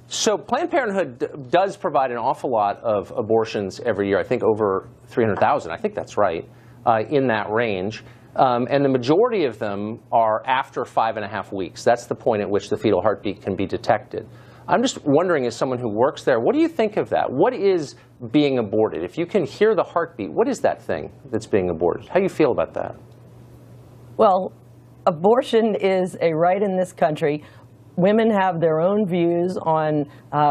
So Planned Parenthood does provide an awful lot of abortions every year. I think over 300,000. I think that's right, in that range. And the majority of them are after 5.5 weeks. That's the point at which the fetal heartbeat can be detected. I'm just wondering, as someone who works there, what do you think of that? What is being aborted? If you can hear the heartbeat, what is that thing that's being aborted? How do you feel about that? Well, abortion is a right in this country. Women have their own views on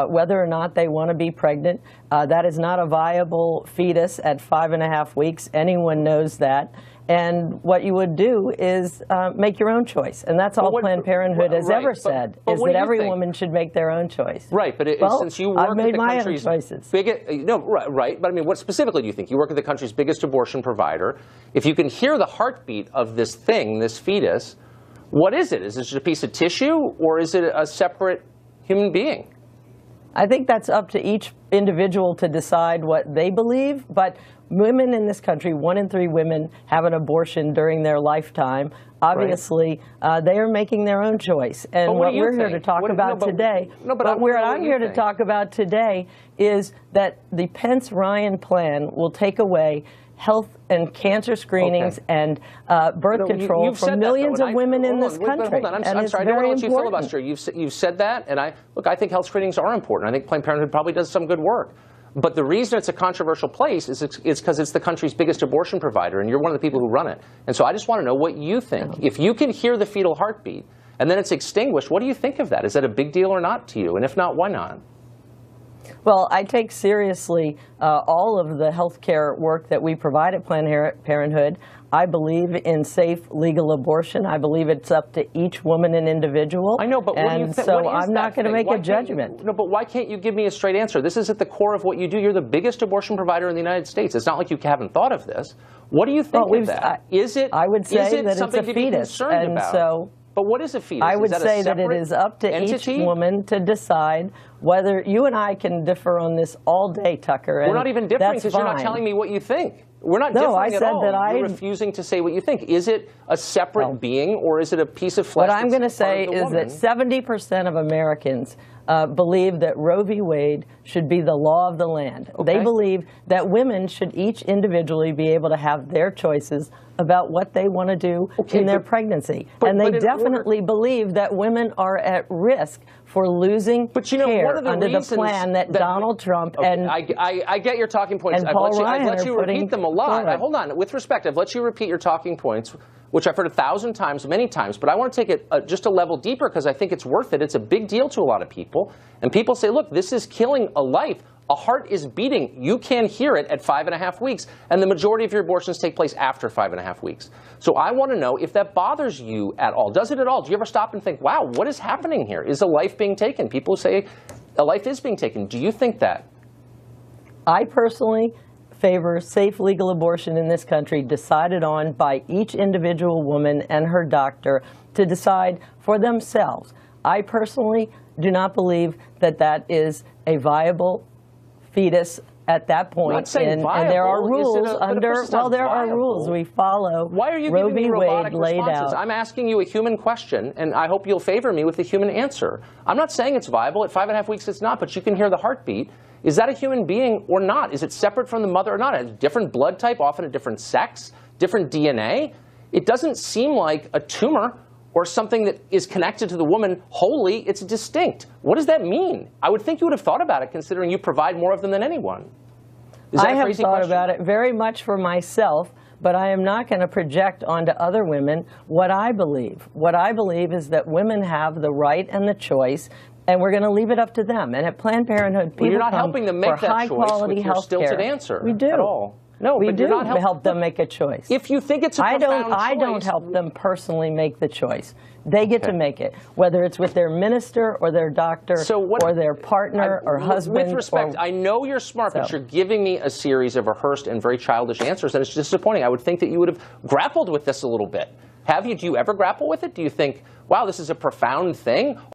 whether or not they want to be pregnant. That is not a viable fetus at 5.5 weeks. Anyone knows that. And what you would do is make your own choice. And that's all Planned Parenthood has ever said, is that every woman should make their own choice. Right, but since you work at the country's biggest, right, but I mean, what specifically do you think? You work at the country's biggest abortion provider. If you can hear the heartbeat of this thing, this fetus, what is it? Is it just a piece of tissue, or is it a separate human being? I think that's up to each individual to decide what they believe, but women in this country, 1 in 3 women have an abortion during their lifetime. Obviously, they are making their own choice. And what we're here to talk about today, what I'm here to talk about today is that the Pence-Ryan plan will take away health and cancer screenings and birth control for millions of women in this country. Hold on, I'm sorry, I don't want to let you filibuster. You've said that, and I think health screenings are important. I think Planned Parenthood probably does some good work. But the reason it's a controversial place is because it's the country's biggest abortion provider, and you're one of the people who run it. And so I just want to know what you think. If you can hear the fetal heartbeat, and then it's extinguished, what do you think of that? Is that a big deal or not to you? And if not, why not? Well, I take seriously all of the health care work that we provide at Planned Parenthood. I believe in safe, legal abortion. I believe it's up to each woman and individual. I know, but what do you think? So I'm not going to make a judgment. No, but why can't you give me a straight answer? This is at the core of what you do. You're the biggest abortion provider in the United States. It's not like you haven't thought of this. What do you think of that? I would say that it's a fetus, and so. But what is a fetus? I would say that it is up to each woman to decide whether. You and I can differ on this all day, Tucker. We're not even differing because you're not telling me what you think. We're not differing at all. You're refusing to say what you think. Is it a separate being, or is it a piece of flesh? What I'm going to say is that 70% of Americans believe that Roe v. Wade should be the law of the land. They believe that women should each individually be able to have their choices about what they want to do in their pregnancy. And they definitely believe that women are at risk for losing care under the plan that Donald Trump and I get your talking points. I've let you repeat them a lot. Hold on. With respect, I've let you repeat your talking points, which I've heard 1,000 times, many times. But I want to take it just a level deeper because I think it's worth it. It's a big deal to a lot of people. And people say, look, this is killing a life. A heart is beating. You can hear it at 5.5 weeks. And the majority of your abortions take place after 5.5 weeks. So I want to know if that bothers you at all. Does it at all? Do you ever stop and think, wow, what is happening here? Is a life being taken? People say a life is being taken. Do you think that? I personally favor safe legal abortion in this country, decided on by each individual woman and her doctor to decide for themselves. I personally do not believe that that is a viable fetus at that point. And there are rules there are rules we follow. Why are you giving me robotic responses? I'm asking you a human question, and I hope you'll favor me with the human answer. I'm not saying it's viable. At 5.5 weeks, it's not, but you can hear the heartbeat. Is that a human being or not? Is it separate from the mother or not? A different blood type, often a different sex, different DNA? It doesn't seem like a tumor or something that is connected to the woman wholly. It's distinct. What does that mean? I would think you would have thought about it, considering you provide more of them than anyone. Is that a crazy question? I have thought about it very much for myself, but I am not going to project onto other women what I believe. What I believe is that women have the right and the choice, and we're going to leave it up to them. And at Planned Parenthood, people you're not helping them make that choice with your stilted answer. We do. At all. No, we but do you're not help them make a choice. If you think it's a profound choice, I don't help them personally make the choice. They get to make it, whether it's with their minister or their doctor or their partner or husband. With respect, I know you're smart, but you're giving me a series of rehearsed and very childish answers, and it's disappointing. I would think that you would have grappled with this a little bit. Have you? Do you ever grapple with it? Do you think, wow, this is a profound thing?